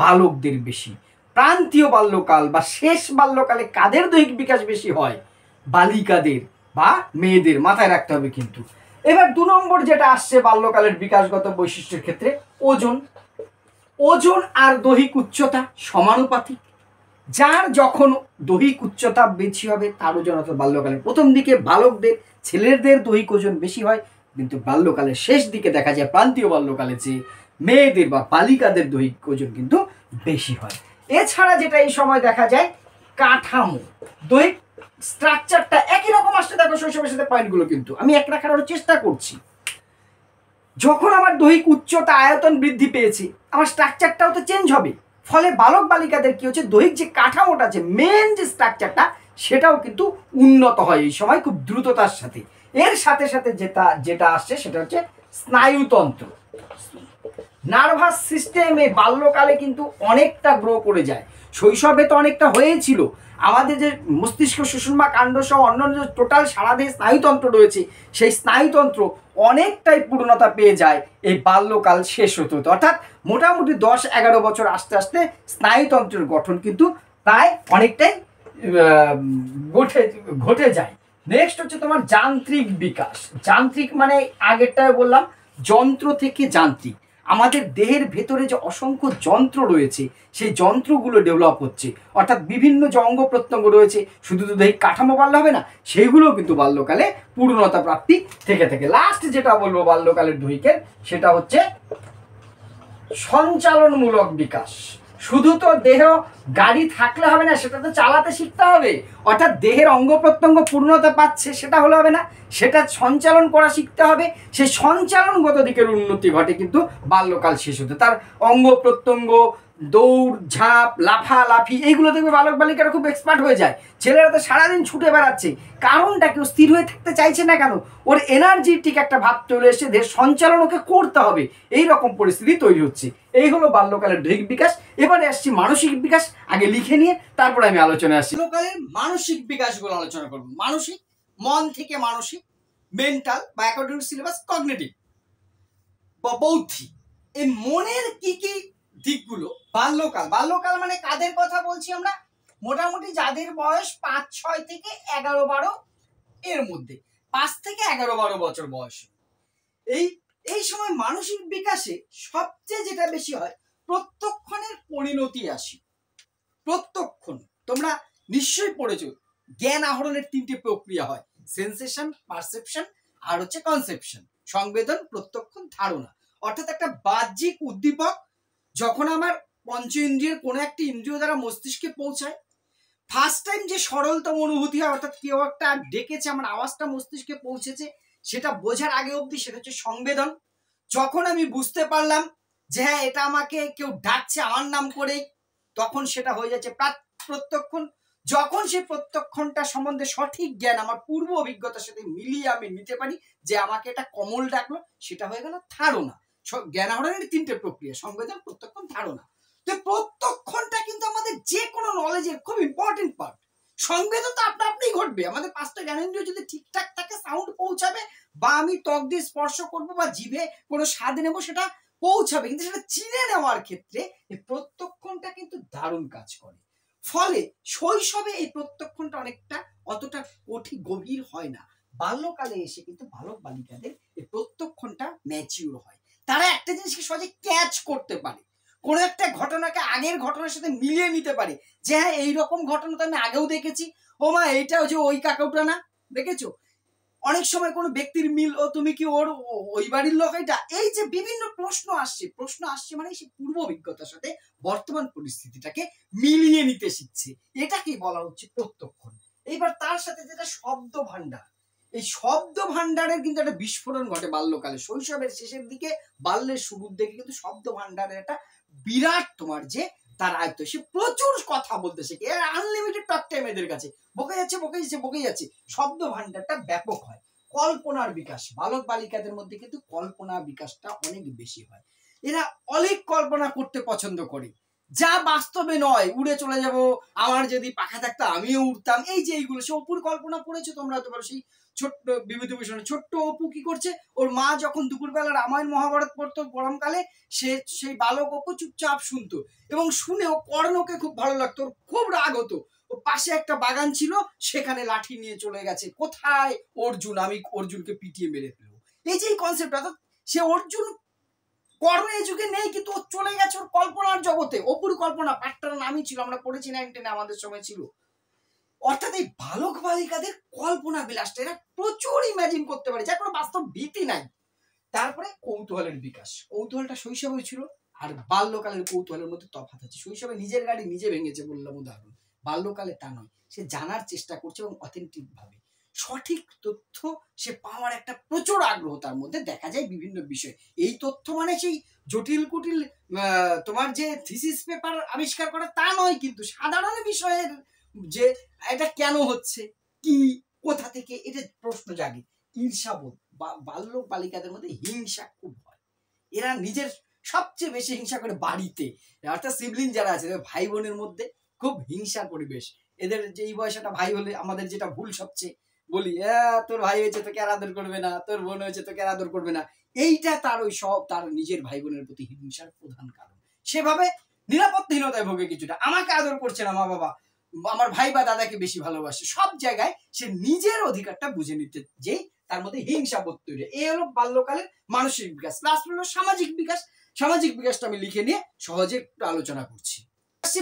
বালকদের বেশি। প্রান্তীয় বাল্যকাল বা শেষ বাল্যকালে কাদের দৈহিক বিকাশ বেশি হয়? বালিকাদের বা মেয়েদের, মাথায় রাখতে হবে কিন্তু। এবার 2 নম্বর যেটা আসছে বাল্যকালের বিকাশগত বৈশিষ্ট্যের ক্ষেত্রে, ওজন। ওজন আর দৈহিক উচ্চতা সমানুপাতিক। যার যখন দৈহিক উচ্চতা বেশি হবে তার ওজন, অর্থাৎ বাল্যকালের প্রথম দিকে বালকদের ছেলেদের দৈহিক ওজন বেশি হয়, কিন্তু বাল্যকালের শেষ দিকে দেখা যায় প্রান্তীয় বাল্যকালে যে মেয়েদের বা বালিকাদের দৈহিক ওজন কিন্তু বেশি হয়। এছাড়া যেটা এই সময় দেখা যায় কাঠামো, দৈহিক স্ট্রাকচারটা একই রকম আসতে দেখো শৈশবের সাথে পয়েন্টগুলো কিন্তু আমি এক রাখার চেষ্টা করছি। যখন আমার দৈহিক উচ্চতা আয়তন বৃদ্ধি পেয়েছে আমার স্ট্রাকচারটাও তো চেঞ্জ হবে। ফলে বালক বালিকাদের কি হচ্ছে দৈহিক যে কাঠামোটা আছে, মেন যে স্ট্রাকচারটা সেটাও কিন্তু উন্নত হয় এই সময় খুব দ্রুততার সাথে। এর সাথে সাথে যেটা আসছে সেটা হচ্ছে স্নায়ুতন্ত্র। নার্ভাস সিস্টেমে বাল্যকালে কিন্তু অনেকটা গ্রো করে যায়। শৈশবে তো অনেকটা হয়েছিল। আমাদের যে মস্তিষ্ক, সুষুম্না কাণ্ড সহ অন্যান্য যে টোটাল সারাদেহ স্নায়ুতন্ত্র রয়েছে সেই স্নায়ুতন্ত্র অনেকটাই পূর্ণতা পেয়ে যায় এই বাল্যকাল শেষ হতে হতে। অর্থাৎ মোটামুটি 10-11 বছর আস্তে আস্তে স্নায়ুতন্ত্রের গঠন কিন্তু প্রায় অনেকটাই ঘটে যায়। নেক্সট হচ্ছে তোমার যান্ত্রিক বিকাশ। যান্ত্রিক মানে আগেরটায় বললাম যন্ত্র থেকে যান্ত্রিক। আমাদের দেহের ভেতরে যে অসংখ্য যন্ত্র রয়েছে সেই যন্ত্রগুলো ডেভেলপ হচ্ছে, অর্থাৎ বিভিন্ন যে অঙ্গ প্রত্যঙ্গ রয়েছে, শুধু তো দৈহিক কাঠামো বাড়লে হবে না, সেইগুলো কিন্তু বাল্যকালে পূর্ণতা প্রাপ্তি থেকে থাকে। লাস্ট যেটা বলবো বাল্যকালের দৈহিকের সেটা হচ্ছে সঞ্চালনমূলক বিকাশ। শুধু তো দেহ গাড়ি থাকলে হবে না, সেটা তো চালাতে শিখতে হবে। অর্থাৎ দেহের অঙ্গ প্রত্যঙ্গ পূর্ণতা পাচ্ছে সেটা হলে হবে না, সেটা সঞ্চালন করা শিখতে হবে। সেই সঞ্চালনগত দিকের উন্নতি ঘটে কিন্তু বাল্যকাল শেষ হতে। তার অঙ্গ প্রত্যঙ্গ, দৌড় ঝাঁপ লাফালাফি এইগুলো দেখবে বালক বালিকারা খুব এক্সপার্ট হয়ে যায়। ছেলেরা তো সারাদিন ছুটে বেড়াচ্ছে, কারণটা কেউ স্থির হয়ে থাকতে চাইছে না কেন? ওর এনার্জিটিক একটা ভাব চলে এসে দেহ সঞ্চালন ওকে করতে হবে, এই রকম পরিস্থিতি তৈরি হচ্ছে। এই হলো বাল্যকালের দৈহিক বিকাশ। এবারে আসছি মানসিক বিকাশ। আগে লিখে নিয়ে তারপরে আমি আলোচনায় আসছি। বাল্যকালের মানসিক বিকাশগুলো আলোচনা করব। মানসিক, মন থেকে মানসিক, মেন্টাল বা অ্যাকর্ডিং টু সিলেবাস কগনিটিভ বা বৌদ্ধিক। এই মনের কি কি দিকগুলো বাল্যকাল, বাল্যকাল মানে কাদের কথা বলছি আমরা? মোটামুটি যাদের বয়স 5-6 থেকে 11-12 এর মধ্যে, 5 থেকে 11-12 বছর বয়স। এই সময় মানসিক বিকাশে সবচেয়ে যেটা বেশি হয় প্রত্যক্ষণের পরিণতি আসে। প্রত্যক্ষণ তোমরা নিশ্চয়ই পড়েছো, জ্ঞান আহরণের 3টে প্রক্রিয়া হয়, সেন্সেশন, পারসেপশন আর হচ্ছে কনসেপশন। সংবেদন, প্রত্যক্ষণ, ধারণা। অর্থাৎ একটা বাহ্যিক উদ্দীপক যখন আমার পঞ্চ ইন্দ্রিয়ের কোনো একটি ইন্দ্রিয় দ্বারা মস্তিষ্কে পৌঁছায়, ফার্স্ট টাইম যে সরলতম অনুভূতি হয়, অর্থাৎ কেউ একটা ডেকেছে, আমার আওয়াজটা মস্তিষ্কে পৌঁছেছে, সেটা বোঝার আগে অবধি সেটা হচ্ছে সংবেদন। যখন আমি বুঝতে পারলাম যে হ্যাঁ এটা আমাকে কেউ ডাকছে আমার নাম করেই, তখন সেটা হয়ে যাচ্ছে প্রত্যক্ষণ। যখন সেই প্রত্যক্ষণটা সম্বন্ধে সঠিক জ্ঞান আমার পূর্ব অভিজ্ঞতার সাথে মিলিয়ে আমি নিতে পারি যে আমাকে এটা কমল ডাকলো, সেটা হয়ে গেল ধারণা। জ্ঞান আহরণের তিনটে প্রক্রিয়া: সংবেদন, প্রত্যক্ষণ, ধারণা। তো প্রত্যক্ষণটা কিন্তু আমাদের যে কোনো নলেজের খুব ইম্পর্টেন্ট পার্ট। সংবেদন তো আপনা আপনি ঘটবে, আমাদের পাঁচটা জ্ঞানেন্দ্রিয় যদি ঠিকঠাক থাকে সাউন্ড পৌঁছাবে, বা আমি ত্বক দিয়ে স্পর্শ করবো বা জিভে কোনো স্বাদ নেবো সেটা পৌঁছাবে, কিন্তু সেটা চিনে নেওয়ার ক্ষেত্রে এই প্রত্যক্ষণটা কিন্তু দারুণ কাজ করে। ফলে শৈশবে এই প্রত্যক্ষণটা অনেকটা অতটা গভীর হয় না, বাল্যকালে এসে কিন্তু বালক বালিকাদের এই প্রত্যক্ষণটা ম্যাচিউর হয়। তারা একটা জিনিসকে সহজে ক্যাচ করতে পারে, কোনো একটা ঘটনাকে আগের ঘটনার সাথে মিলিয়ে নিতে পারে যে হ্যাঁ এইরকম ঘটনা তো আমি আগেও দেখেছি, ও মা এইটাও যে ওই কাকাউটা না, দেখেছো? অনেক সময় কোনো ব্যক্তির মিল, ও তুমি কি ওর ওই বাড়ির লোক এটা, এই যে বিভিন্ন প্রশ্ন আসছে মানে সে পূর্ব অভিজ্ঞতার সাথে বর্তমান পরিস্থিতিটাকে মিলিয়ে নিতে শিখছে, এটাকেই বলা হচ্ছে প্রত্যক্ষণ। এইবার তার সাথে যেটা শব্দ ভান্ডার, এই শব্দ ভান্ডারের কিন্তু একটা বিস্ফোরণ ঘটে বাল্যকালে, শৈশবের শেষের দিকে বাল্যের শুরুর দিকে কিন্তু শব্দ ভান্ডারের একটা বিরাট তোমার যে তার আয়ত্ত, সে প্রচুর কথা বলতে শেখে, আনলিমিটেড টক টাইম এদের কাছে, বকে যাচ্ছে। শব্দ ভান্ডারটা ব্যাপক হয়। কল্পনার বিকাশ, বালক বালিকাদের মধ্যে কিন্তু কল্পনা বিকাশটা অনেক বেশি হয়। এরা অনেক কল্পনা করতে পছন্দ করে, যা বাস্তবে নয়। উড়ে চলে যাব, আমার যদি পাখা থাকতো আমিও উড়তাম, এই যে এইগুলো। সে অপুর কল্পনা পড়েছো তোমরা হতে পারো, সেই ছোট্ট বিভূতিভূষণ ছোট্ট অপু কি করছে, ওর মা যখন দুপুরবেলা রামায়ণ মহাভারত পড়তো গরমকালে, সেই বালক অপু চুপচাপ শুনতো, এবং শুনেও কর্ণকে খুব ভালো লাগতো, ওর খুব রাগ হতো। ও পাশে একটা বাগান ছিল, সেখানে লাঠি নিয়ে চলে গেছে, কোথায় অর্জুন, আমি অর্জুনকে পিটিয়ে মেরে ফেলবো। এই যে এই কনসেপ্ট, অর্থাৎ সে অর্জুন কর্ণ এই যুগে নেই, কিন্তু ও চলে গেছে ওর কল্পনার জগতে। অপুর কল্পনা পাঠটার নামই ছিল, আমরা পড়েছি 9, 10 আমাদের সময় ছিল। অর্থাৎ এই বালক বালিকাদের কল্পনা বিলাসটা, এরা প্রচুর ইমাজিন করতে পারে, যার কোনো বাস্তব ভীতি নাই। তারপরে কৌতূহলের বিকাশ, কৌতূহলটা শৈশবে ছিল, আর বাল্যকালের কৌতূহলের মধ্যে তফাৎ আছে। শৈশবে নিজের গাড়ি নিজে ভেঙেছে বললাম উদাহরণ, বাল্যকালে তা নয়, সে জানার চেষ্টা করছে এবং অথেন্টিক ভাবে সঠিক তথ্য সে পাওয়ার একটা প্রচুর আগ্রহ তার মধ্যে দেখা যায় বিভিন্ন বিষয়। এই তথ্য মানে সেই জটিল কুটিল তোমার যে থিসিস পেপার আবিষ্কার করা তা নয়, কিন্তু সাধারণ বিষয়ের যে এটা কেন হচ্ছে, কি, কোথা থেকে, এটা প্রশ্ন জাগে। ঈর্ষাবোধ, বাল্যক বালিকাদের মধ্যে হিংসা খুব হয়। এরা নিজের সবচেয়ে বেশি হিংসা করে বাড়িতে, অর্থাৎ সিবলিং যারা আছে ভাই বোনের মধ্যে খুব হিংসার পরিবেশ এদের। যে এই বয়সটা ভাই হলে আমাদের যেটা ভুল সবচেয়ে বলি, তোর ভাই হয়েছে তোকে আর আদর করবে না, তোর বোন হয়েছে তোকে আর আদর করবে না, এইটা তার ওই সব তার নিজের ভাই বোনের প্রতি হিংসার প্রধান কারণ। সেভাবে নিরাপত্তাহীনতায় ভোগে কিছুটা, আমাকে আদর করছে না মা বাবা, আমার ভাই বা দাদাকে বেশি ভালোবাসে, সব জায়গায় সে নিজের অধিকারটা বুঝে নিতে যেই তার মধ্যে হিংসা বোধ তৈরি। এই হলো বাল্যকালের মানসিক বিকাশ। লাস্ট হলো সামাজিক বিকাশ। সামাজিক বিকাশটা আমি লিখে নিয়ে সহজে একটু আলোচনা করছি।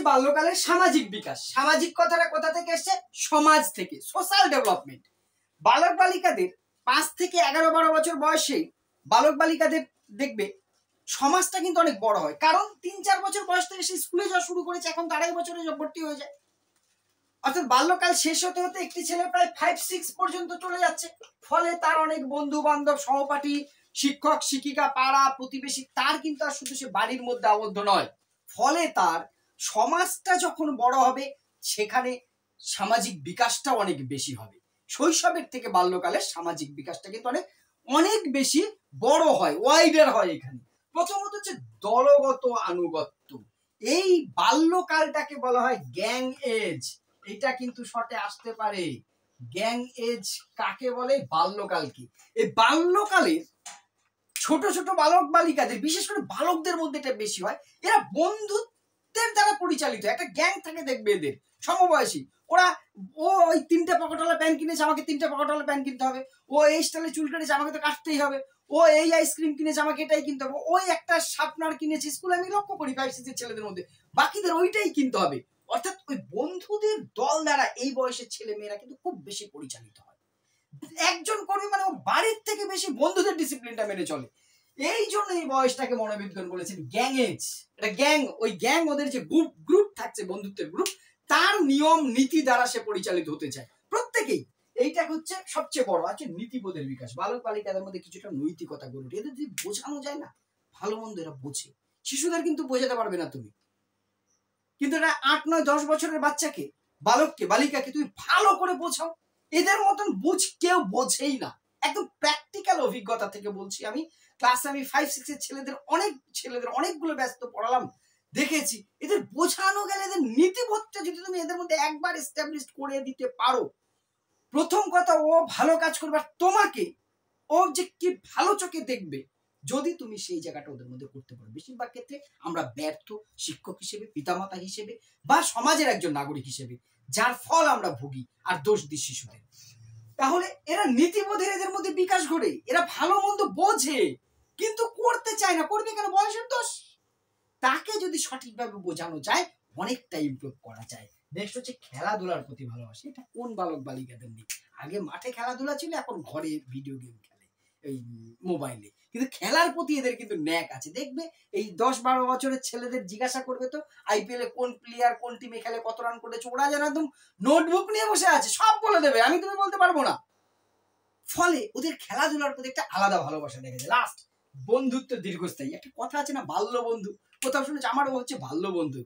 বাল্যকালের সামাজিক বিকাশ, সামাজিক কথাটা কোথা থেকে এসছে? সমাজ থেকে, সোশ্যাল ডেভেলপমেন্ট। বালক বালিকাদের 5 থেকে 11-12 বছর বয়সে বালক বালিকাদের দেখবে সমাজটা কিন্তু অনেক বড় হয়, কারণ 3-4 বছর বয়স থেকে সে স্কুলে যাওয়া শুরু করেছে, এখন 2.5 বছরে ভর্তি হয়ে যায়। অর্থাৎ বাল্যকাল শেষ হতে হতে একটি ছেলে প্রায় 5-6 পর্যন্ত চলে যাচ্ছে। ফলে তার অনেক বন্ধু বান্ধব, সহপাঠী, শিক্ষক শিক্ষিকা, পাড়া প্রতিবেশী, তার কিন্তু আর শুধু সে বাড়ির মধ্যে আবদ্ধ নয়। ফলে তার সমাজটা যখন বড় হবে, সেখানে সামাজিক বিকাশটাও অনেক বেশি হবে। শৈশবের থেকে বাল্যকালের সামাজিক বিকাশটা কিন্তু অনেক অনেক বেশি বড় হয়, ওয়াইডার হয়। এখানে প্রথমত হচ্ছে দলগত আনুগত্য। এই বাল্যকালটাকে বলা হয় গ্যাং এজ। এটা কিন্তু শর্টে আসতে পারে। গ্যাং এজ কাকে বলে? বাল্যকালকে। এই বাল্যকালে ছোট ছোট বালক বালিকাদের, বিশেষ করে বালকদের মধ্যে এটা বেশি হয়, এরা বন্ধুত্বের দ্বারা পরিচালিত। একটা গ্যাং থাকে দেখবে এদের সমবয়সী, ওরা ওই 3টে পকেটওয়ালা প্যান্ট কিনেছে, আমাকে 3টে পকেটওয়ালা প্যান্ট কিনতে হবে, ও এই স্টাইলে চুল কেটেছে, আমাকে তো কাটতেই হবে, ও এই আইসক্রিম কিনেছে, আমাকে এটাই কিনতে হবে, ওই একটা শার্পনার কিনেছে, স্কুলে আমি লক্ষ্য করি 5-6 ছেলেদের মধ্যে বাকিদের ওইটাই কিনতে হবে। অর্থাৎ ওই বন্ধুদের দল দ্বারা এই বয়সের ছেলে মেয়েরা কিন্তু খুব বেশি পরিচালিত হয়। একজন কর্মী মানে ও বাড়ির থেকে বেশি বন্ধুদের ডিসিপ্লিনটা মেনে চলে। এই জন্য এই বয়সটাকে মনোবিজ্ঞান বলেছেন গ্যাং এজ। এটা গ্যাং, ওই গ্যাং ওদের যে গ্রুপ থাকছে, বন্ধুত্বের গ্রুপ, তার নিয়ম নীতি দ্বারা সে পরিচালিত হতে চায় প্রত্যেকেই। এইটা হচ্ছে সবচেয়ে বড় আছে নীতিবোধের বিকাশ। বালক বালিকাদের মধ্যে কিছুটা নৈতিকতা গড়ে ওঠে। এদের যদি বোঝানো যায় না, ভালো মন্দ এরা বোঝে। শিশুদের কিন্তু বোঝাতে পারবে না তুমি, কিন্তু এটা 8, 9, 10 বছরের বাচ্চাকে, বালককে, বালিকাকে তুমি ভালো করে বোঝাও। এদের মতন কেউ বোঝেই না। একদম প্র্যাকটিক্যাল অভিজ্ঞতা থেকে বলছি আমি। ক্লাসে আমি 5, 6 এর ছেলেদের অনেকগুলো ব্যস্ত পড়ালাম, দেখেছি এদের বোঝানো গেলে এদের নীতিবোধটা যদি তুমি এদের মধ্যে একবার এস্টাবলিশ করে দিতে পারো, প্রথম কথা ও ভালো কাজ করবে, আর তোমাকে ও যে কি ভালো চোখে দেখবে যদি তুমি সেই জায়গাটা ওদের মধ্যে করতে পারো। বেশিরভাগ ক্ষেত্রে আমরা ব্যর্থ শিক্ষক হিসেবে, পিতামাতা হিসেবে বা সমাজের একজন নাগরিক হিসেবে, যার ফল আমরা ভুগি আর দোষ দিই শিশুদের। তাহলে এরা নীতিবোধের এদের মধ্যে বিকাশ ঘটে, এরা ভালো মন্দ বোঝে কিন্তু করতে চায় না। করবে কেন? বয়সের দোষ। তাকে যদি সঠিকভাবে বোঝানো যায় অনেকটা ইমপ্রুভ করা যায়। নেক্সট হচ্ছে খেলাধুলার প্রতি ভালোবাসা। এটা কোন বালক বালিকাদের নেই? আগে মাঠে খেলাধুলা ছিল, এখন ঘরে ভিডিও গেম খেলে, এই মোবাইলে। কিন্তু খেলার প্রতি এদের কিন্তু ন্যাক আছে। দেখবে এই 10-12 বছরের ছেলেদের জিজ্ঞাসা করবে তো আইপিএল এ কোন প্লেয়ার কোন টিমে খেলে, কত রান করেছে, ওরা যেন একদম নোটবুক নিয়ে বসে আছে, সব বলে দেবে, আমি তুমি বলতে পারবো না। ফলে ওদের খেলাধুলার প্রতি একটা আলাদা ভালোবাসা দেখা যায়। লাস্ট, বন্ধুত্ব দীর্ঘস্থায়ী। একটা কথা আছে না, বাল্য বন্ধু, কোথাও শুনেছি? আমারও হচ্ছে বাল্য বন্ধু।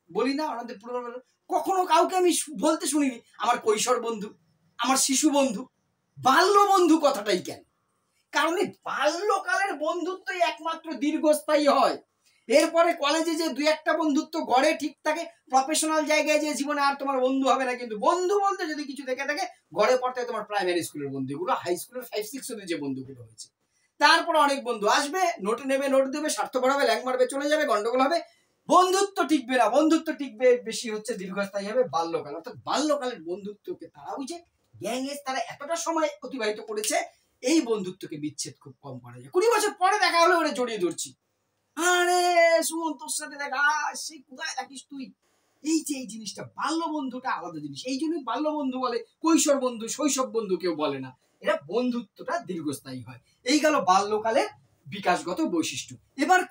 বলি না আমাদের পুরনো, কখনো কাউকে আমি বলতে শুনিনি আমার কৈশোর বন্ধু, আমার শিশু বন্ধু। বাল্য বন্ধু কথাটাই কেন? কারণ এই বাল্যকালের বন্ধুত্বই একমাত্র দীর্ঘস্থায়ী হয়। এরপরে কলেজে যে 2-1টা বন্ধুত্ব গড়ে ঠিক থাকে, প্রফেশনাল জায়গায় যে জীবনে আর তোমার বন্ধু হবে না। কিন্তু বন্ধু বলতে যদি কিছু দেখে থাকে, গড়ে পড়তে তোমার প্রাইমারি স্কুলের বন্ধুগুলো, হাই স্কুলের 5-6 অব্দি যে বন্ধুগুলো হয়েছে। তারপরে অনেক বন্ধু আসবে, নোট নেবে, নোট দেবে, স্বার্থপর হবে, ল্যাং মারবে, চলে যাবে, গন্ডগোল হবে, বন্ধুত্ব টিকবে না। বন্ধুত্ব টিকবে বেশি হচ্ছে দীর্ঘস্থায়ী হবে বাল্যকাল। অর্থাৎ বাল্যকালের বন্ধুত্বকে তারা ওই যে গ্যাং এজ, তারা এতটা সময় অতিবাহিত করেছে, এই বন্ধুত্বকে বিচ্ছেদ খুব কম করা যায়। 20 বছর পরে দেখা হলে ওরা জড়িয়ে ধরছি, আরে সুমন তোর সাথে দেখা, সেই কোথায় থাকিস তুই। এই যে এই জিনিসটা, বাল্য বন্ধুটা আলাদা জিনিস। এই জন্যই বাল্য বন্ধু বলে, কৈশোর বন্ধু, শৈশব বন্ধু কেউ বলে না। এরা বন্ধুত্বটা দীর্ঘস্থায়ী হয়। এই গেল বাল্যকালের বিকাশগত বৈশিষ্ট্য। এবার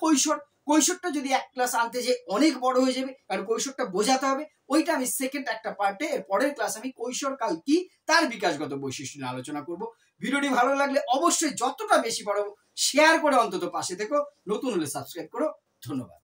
কৈশোরটা যদি এক ক্লাস আনতে যে অনেক বড় হয়ে যাবে, কারণ কৈশোরটা বোঝাতে হবে। ওইটা আমি সেকেন্ড একটা পার্টে, এর পরের ক্লাস আমি কৈশোরকাল কি, তার বিকাশগত বৈশিষ্ট্য নিয়ে আলোচনা করব। ভিডিওটি ভালো লাগলে অবশ্যই যতটা বেশি পারো শেয়ার করে অন্তত পাশে থেকো। নতুন হলে সাবস্ক্রাইব করো। ধন্যবাদ।